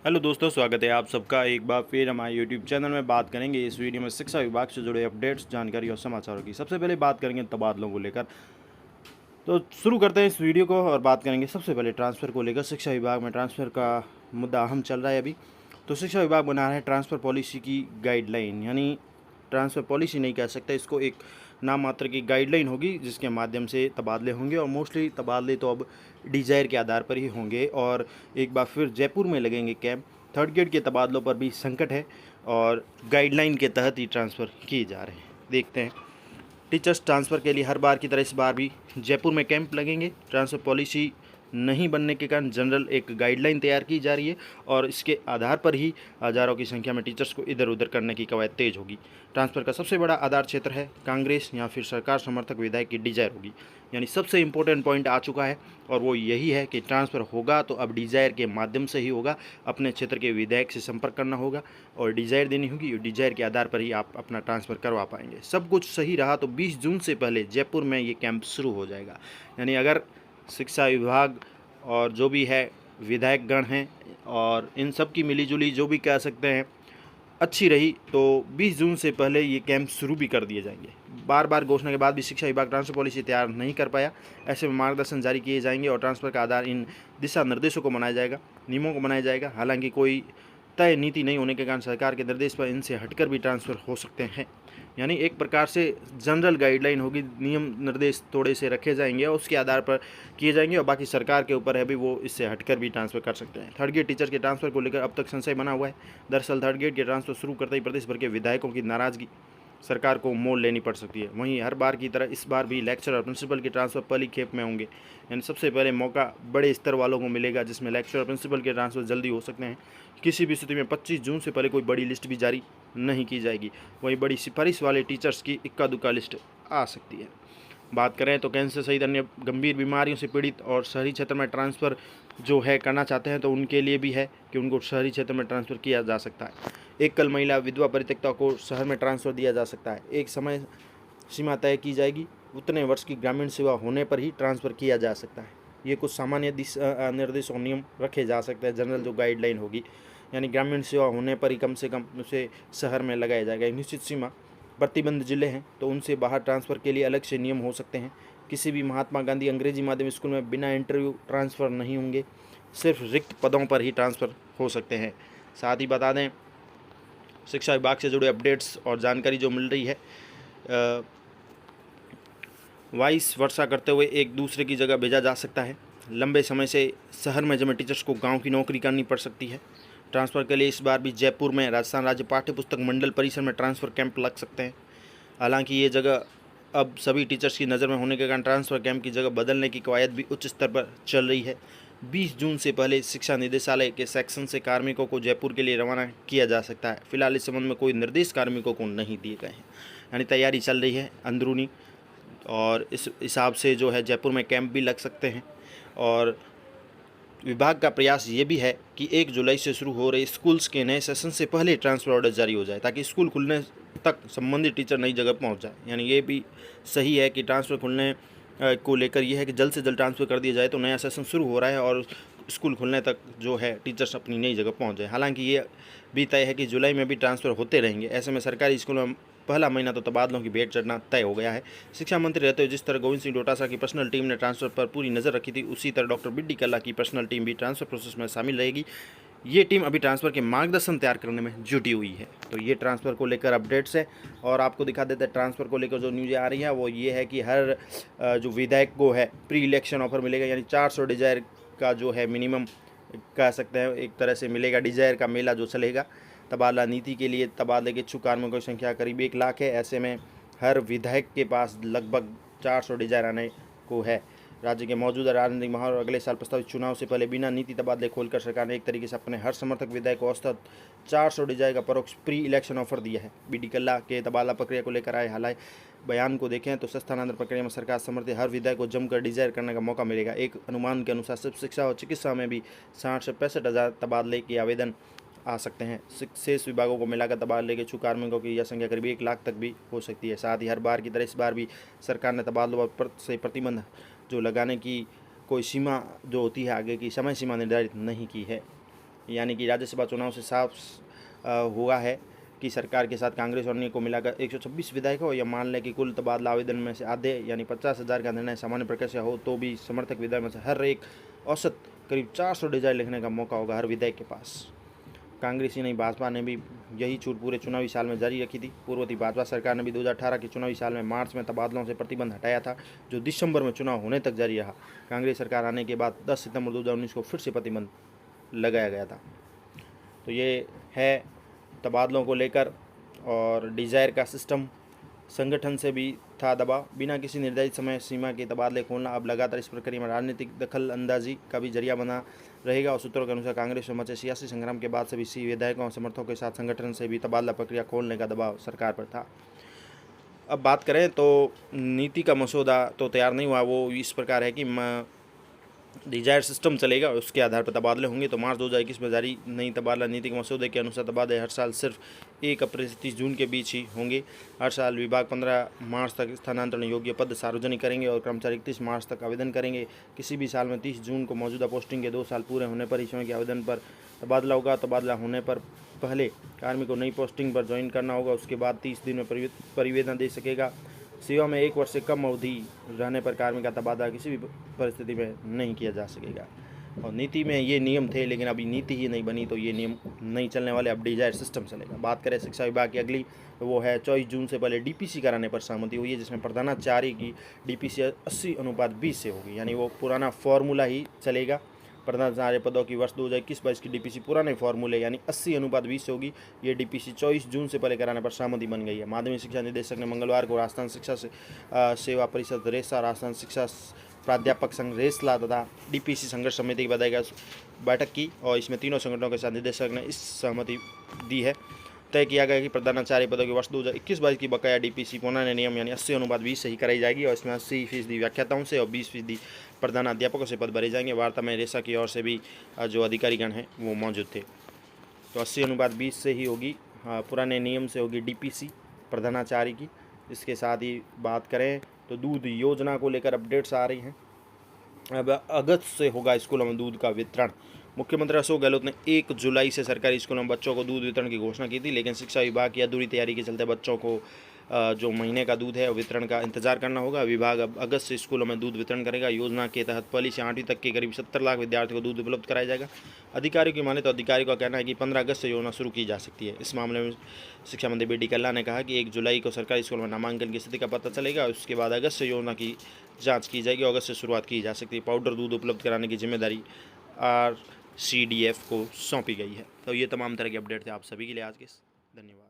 Hello दोस्तों, स्वागत है आप सबका एक बार फिर हमारे यूट्यूब चैनल में। बात करेंगे इस वीडियो में शिक्षा विभाग से जुड़े अपडेट्स, जानकारी और समाचारों की। सबसे पहले बात करेंगे तबादलों को लेकर। तो शुरू करते हैं इस वीडियो को और बात करेंगे सबसे पहले ट्रांसफ़र को लेकर। शिक्षा विभाग में ट्रांसफ़र का मुद्दा अहम चल रहा है अभी। तो शिक्षा विभाग बना रहा है ट्रांसफ़र पॉलिसी की गाइडलाइन, यानी ट्रांसफ़र पॉलिसी नहीं कह सकते इसको, एक नाम मात्र की गाइडलाइन होगी जिसके माध्यम से तबादले होंगे। और मोस्टली तबादले तो अब डिज़ायर के आधार पर ही होंगे। और एक बार फिर जयपुर में लगेंगे कैंप। थर्ड ग्रेड के तबादलों पर भी संकट है और गाइडलाइन के तहत ही ट्रांसफ़र किए जा रहे हैं। देखते हैं टीचर्स ट्रांसफ़र के लिए हर बार की तरह इस बार भी जयपुर में कैंप लगेंगे। ट्रांसफ़र पॉलिसी नहीं बनने के कारण जनरल एक गाइडलाइन तैयार की जा रही है और इसके आधार पर ही हज़ारों की संख्या में टीचर्स को इधर उधर करने की कवायद तेज होगी। ट्रांसफ़र का सबसे बड़ा आधार क्षेत्र है कांग्रेस या फिर सरकार समर्थक विधायक की डिजायर होगी, यानी सबसे इम्पोर्टेंट पॉइंट आ चुका है और वो यही है कि ट्रांसफ़र होगा तो अब डिजायर के माध्यम से ही होगा। अपने क्षेत्र के विधायक से संपर्क करना होगा और डिजायर देनी होगी। डिजायर के आधार पर ही आप अपना ट्रांसफ़र करवा पाएंगे। सब कुछ सही रहा तो 20 जून से पहले जयपुर में ये कैंप शुरू हो जाएगा। यानी अगर शिक्षा विभाग और जो भी है विधायकगण हैं और इन सब की मिलीजुली जो भी कह सकते हैं अच्छी रही तो 20 जून से पहले ये कैंप शुरू भी कर दिए जाएंगे। बार बार घोषणा के बाद भी शिक्षा विभाग ट्रांसफ़र पॉलिसी तैयार नहीं कर पाया। ऐसे में मार्गदर्शन जारी किए जाएंगे और ट्रांसफ़र का आधार इन दिशा निर्देशों को बनाया जाएगा, नियमों को बनाया जाएगा। हालांकि कोई तय नीति नहीं होने के कारण सरकार के निर्देश पर इनसे हटकर भी ट्रांसफ़र हो सकते हैं। यानी एक प्रकार से जनरल गाइडलाइन होगी, नियम निर्देश थोड़े से रखे जाएंगे और उसके आधार पर किए जाएंगे और बाकी सरकार के ऊपर है भी, वो इससे हटकर भी ट्रांसफ़र कर सकते हैं। थर्ड ग्रेड टीचर के ट्रांसफ़र को लेकर अब तक संशय बना हुआ है। दरअसल थर्ड ग्रेड के ट्रांसफ़र शुरू करते ही प्रदेश भर के विधायकों की नाराज़गी सरकार को मोल लेनी पड़ सकती है। वहीं हर बार की तरह इस बार भी लेक्चर और प्रिंसिपल के ट्रांसफ़र पहली खेप में होंगे। यानी सबसे पहले मौका बड़े स्तर वालों को मिलेगा जिसमें लेक्चर और प्रिंसिपल के ट्रांसफ़र जल्दी हो सकते हैं। किसी भी स्थिति में 25 जून से पहले कोई बड़ी लिस्ट भी जारी नहीं की जाएगी। वहीं बड़ी सिफारिश वाले टीचर्स की इक्का दुक्का लिस्ट आ सकती है। बात करें तो कैंसर सहित अन्य गंभीर बीमारियों से पीड़ित और शहरी क्षेत्र में ट्रांसफ़र जो है करना चाहते हैं तो उनके लिए भी है कि उनको शहरी क्षेत्र में ट्रांसफ़र किया जा सकता है। एक कल महिला विधवा परित्यक्ता को शहर में ट्रांसफ़र दिया जा सकता है। एक समय सीमा तय की जाएगी, उतने वर्ष की ग्रामीण सेवा होने पर ही ट्रांसफ़र किया जा सकता है। ये कुछ सामान्य निर्देश और नियम रखे जा सकते हैं। जनरल जो गाइडलाइन होगी, यानी ग्रामीण सेवा होने पर ही कम से कम उसे शहर में लगाया जाएगा। एक निश्चित सीमा प्रतिबंध जिले हैं तो उनसे बाहर ट्रांसफ़र के लिए अलग से नियम हो सकते हैं। किसी भी महात्मा गांधी अंग्रेजी माध्यम स्कूल में बिना इंटरव्यू ट्रांसफ़र नहीं होंगे, सिर्फ रिक्त पदों पर ही ट्रांसफ़र हो सकते हैं। साथ ही बता दें शिक्षा विभाग से जुड़े अपडेट्स और जानकारी जो मिल रही है, वाइस वर्षा करते हुए एक दूसरे की जगह भेजा जा सकता है। लंबे समय से शहर में जमे टीचर्स को गांव की नौकरी करनी पड़ सकती है। ट्रांसफ़र के लिए इस बार भी जयपुर में राजस्थान राज्य पाठ्य पुस्तक मंडल परिसर में ट्रांसफ़र कैंप लग सकते हैं। हालांकि ये जगह अब सभी टीचर्स की नज़र में होने के कारण ट्रांसफ़र कैंप की जगह बदलने की कवायद भी उच्च स्तर पर चल रही है। 20 जून से पहले शिक्षा निदेशालय के सेक्शन से कार्मिकों को जयपुर के लिए रवाना किया जा सकता है। फिलहाल इस संबंध में कोई निर्देश कार्मिकों को नहीं दिए गए हैं, यानी तैयारी चल रही है अंदरूनी। और इस हिसाब से जो है जयपुर में कैंप भी लग सकते हैं। और विभाग का प्रयास ये भी है कि 1 जुलाई से शुरू हो रहे स्कूल्स के नए सेशन से पहले ट्रांसफ़र ऑर्डर जारी हो जाए ताकि स्कूल खुलने तक संबंधित टीचर नई जगह पहुंच जाए। यानी ये भी सही है कि ट्रांसफ़र खुलने को लेकर ये है कि जल्द से जल्द ट्रांसफ़र कर दिया जाए तो नया सेशन शुरू हो रहा है और स्कूल खुलने तक जो है टीचर्स अपनी नई जगह पहुंच जाए। हालांकि ये भी तय है कि जुलाई में भी ट्रांसफ़र होते रहेंगे। ऐसे में सरकारी स्कूलों में पहला महीना तो तबादलों की भेंट चढ़ना तय हो गया है। शिक्षा मंत्री रहते हुए जिस तरह गोविंद सिंह डोटासरा की पर्सनल टीम ने ट्रांसफ़र पर पूरी नज़र रखी थी, उसी तरह डॉक्टर बी डी कल्ला की पर्सनल टीम भी ट्रांसफ़र प्रोसेस में शामिल रहेगी। ये टीम अभी ट्रांसफ़र के मार्गदर्शन तैयार करने में जुटी हुई है। तो ये ट्रांसफ़र को लेकर अपडेट्स है और आपको दिखा देते हैं ट्रांसफ़र को लेकर जो न्यूज़ आ रही है वो ये है कि हर जो विधायक को है प्री इलेक्शन ऑफर मिलेगा, यानी 400 डिजायर का जो है मिनिमम कह सकते हैं एक तरह से मिलेगा। डिजायर का मेला जो चलेगा तबादला नीति के लिए, तबादले के इच्छुक कार्मिकों की संख्या करीब 1 लाख है। ऐसे में हर विधायक के पास लगभग 400 डिजायर आने को है। राज्य के मौजूदा राजनीतिक माहौल और अगले साल प्रस्तावित चुनाव से पहले बिना नीति तबादले खोलकर सरकार ने एक तरीके से अपने हर समर्थक विधायक को औसत 400 डिजायर का परोक्ष प्री इलेक्शन ऑफर दिया है। बी डी कल्ला के तबादला प्रक्रिया को लेकर आए हालांकि बयान को देखें तो स्थानांतरण प्रक्रिया में सरकार समर्थित हर विधायक को जमकर डिजायर करने का मौका मिलेगा। एक अनुमान के अनुसार सिर्फ शिक्षा और चिकित्सा में भी 60 से 65 हज़ार तबादले के आवेदन आ सकते हैं। शेष विभागों को मिलाकर तबादले के इच्छुक कार्मिकों की यह संख्या करीब 1 लाख तक भी हो सकती है। साथ ही हर बार की तरह इस बार भी सरकार ने तबादलों पर से प्रतिबंध जो लगाने की कोई सीमा जो होती है आगे की समय सीमा निर्धारित नहीं की है। यानी कि राज्यसभा चुनाव से साफ हुआ है कि सरकार के साथ कांग्रेस और अन्य को मिलाकर 126 विधायक हो, या मान लें कि कुल तबादला आवेदन में से आधे यानी 50,000 का निर्णय सामान्य प्रक्रिया से हो, तो भी समर्थक विधायक में से हर एक औसत करीब 400 डिजाइन लिखने का मौका होगा हर विधायक के पास। कांग्रेस ही नहीं, भाजपा ने भी यही छूट पूरे चुनावी साल में जारी रखी थी। पूर्ववर्ती भाजपा सरकार ने भी 2018 के चुनावी साल में मार्च में तबादलों से प्रतिबंध हटाया था, जो दिसंबर में चुनाव होने तक जारी रहा। कांग्रेस सरकार आने के बाद 10 सितंबर 2019 को फिर से प्रतिबंध लगाया गया था। तो ये है तबादलों को लेकर। और डिज़ायर का सिस्टम, संगठन से भी था दबाव, बिना किसी निर्धारित समय सीमा के तबादले खोलना अब लगातार इस प्रक्रिया में राजनीतिक दखल अंदाजी का भी जरिया बना रहेगा। और सूत्रों के अनुसार कांग्रेस में मचे सियासी संग्राम के बाद सभी विधायकों और समर्थकों के साथ संगठन से भी तबादला प्रक्रिया खोलने का दबाव सरकार पर था। अब बात करें तो नीति का मसौदा तो तैयार नहीं हुआ, वो इस प्रकार है कि डिजायर सिस्टम चलेगा, उसके आधार पर तबादले होंगे। तो मार्च 2021 में जारी नई तबादला नीति के मसौदे के अनुसार तबादले हर साल सिर्फ 1 अप्रैल से 30 जून के बीच ही होंगे। हर साल विभाग 15 मार्च तक स्थानांतरण योग्य पद सार्वजनिक करेंगे और कर्मचारी 31 मार्च तक आवेदन करेंगे। किसी भी साल में 30 जून को मौजूदा पोस्टिंग के 2 साल पूरे होने पर ही स्वयं के आवेदन पर तबादला होगा। तबादला होने पर पहले कार्मिक को नई पोस्टिंग पर ज्वाइन करना होगा, उसके बाद 30 दिन में परिवेदन दे सकेगा। सेवा में 1 वर्ष से कम अवधि रहने पर कार्मिक का तबादला किसी भी परिस्थिति में नहीं किया जा सकेगा। और नीति में ये नियम थे, लेकिन अभी नीति ही नहीं बनी तो ये नियम नहीं चलने वाले, अब डिजायर सिस्टम चलेगा। बात करें शिक्षा विभाग की अगली, तो वो है 24 जून से पहले डीपीसी कराने पर सहमति हुई है, जिसमें प्रधानाचार्य की डीपीसी 80:20 से होगी, यानी वो पुराना फॉर्मूला ही चलेगा। प्रधानाचार्य पदों की वर्ष 2021-22 की डीपीसी पुराने फॉर्मूले यानी 80:20 से होगी। ये डीपीसी 24 जून से पहले कराने पर सहमति बन गई है। माध्यमिक शिक्षा निदेशक ने मंगलवार को राजस्थान शिक्षा सेवा परिषद रेसा, राजस्थान शिक्षा प्राध्यापक संघ रेसला तथा डीपीसी संघर्ष समिति की बैठक की, और इसमें तीनों संगठनों के साथ निदेशक ने इस सहमति दी है। तय किया गया कि प्रधानाचार्य पदों की वर्ष 2021-22 की बकाया डीपीसी पुराने नियम यानी 80:20 से ही कराई जाएगी, और इसमें 80% व्याख्याताओं से और 20% प्रधानाध्यापकों से पद भरे जाएंगे। वार्ता में रेसा की ओर से भी जो अधिकारीगण हैं वो मौजूद थे। तो 80:20 से ही होगी, पुराने नियम से होगी डीपीसी प्रधानाचार्य की। इसके साथ ही बात करें तो दूध योजना को लेकर अपडेट्स आ रही हैं। अब अगस्त से होगा स्कूलों में दूध का वितरण। मुख्यमंत्री अशोक गहलोत ने 1 जुलाई से सरकारी स्कूलों में बच्चों को दूध वितरण की घोषणा की थी, लेकिन शिक्षा विभाग की अधूरी तैयारी के चलते बच्चों को जो महीने का दूध है वितरण का इंतजार करना होगा। विभाग अब अगस्त से स्कूलों में दूध वितरण करेगा। योजना के तहत 1 से 8वीं तक के करीब 70 लाख विद्यार्थियों को दूध उपलब्ध कराया जाएगा। अधिकारियों की माने तो अधिकारी का कहना है कि 15 अगस्त से योजना शुरू की जा सकती है। इस मामले में शिक्षा मंत्री बी.डी. कल्ला ने कहा कि 1 जुलाई को सरकारी स्कूल में नामांकन की स्थिति का पता चलेगा, उसके बाद अगस्त से योजना की जाँच की जाएगी और अगस्त से शुरुआत की जा सकती है। पाउडर दूध उपलब्ध कराने की जिम्मेदारी RCDF को सौंपी गई है। तो ये तमाम तरह के अपडेट थे आप सभी के लिए आज के। धन्यवाद।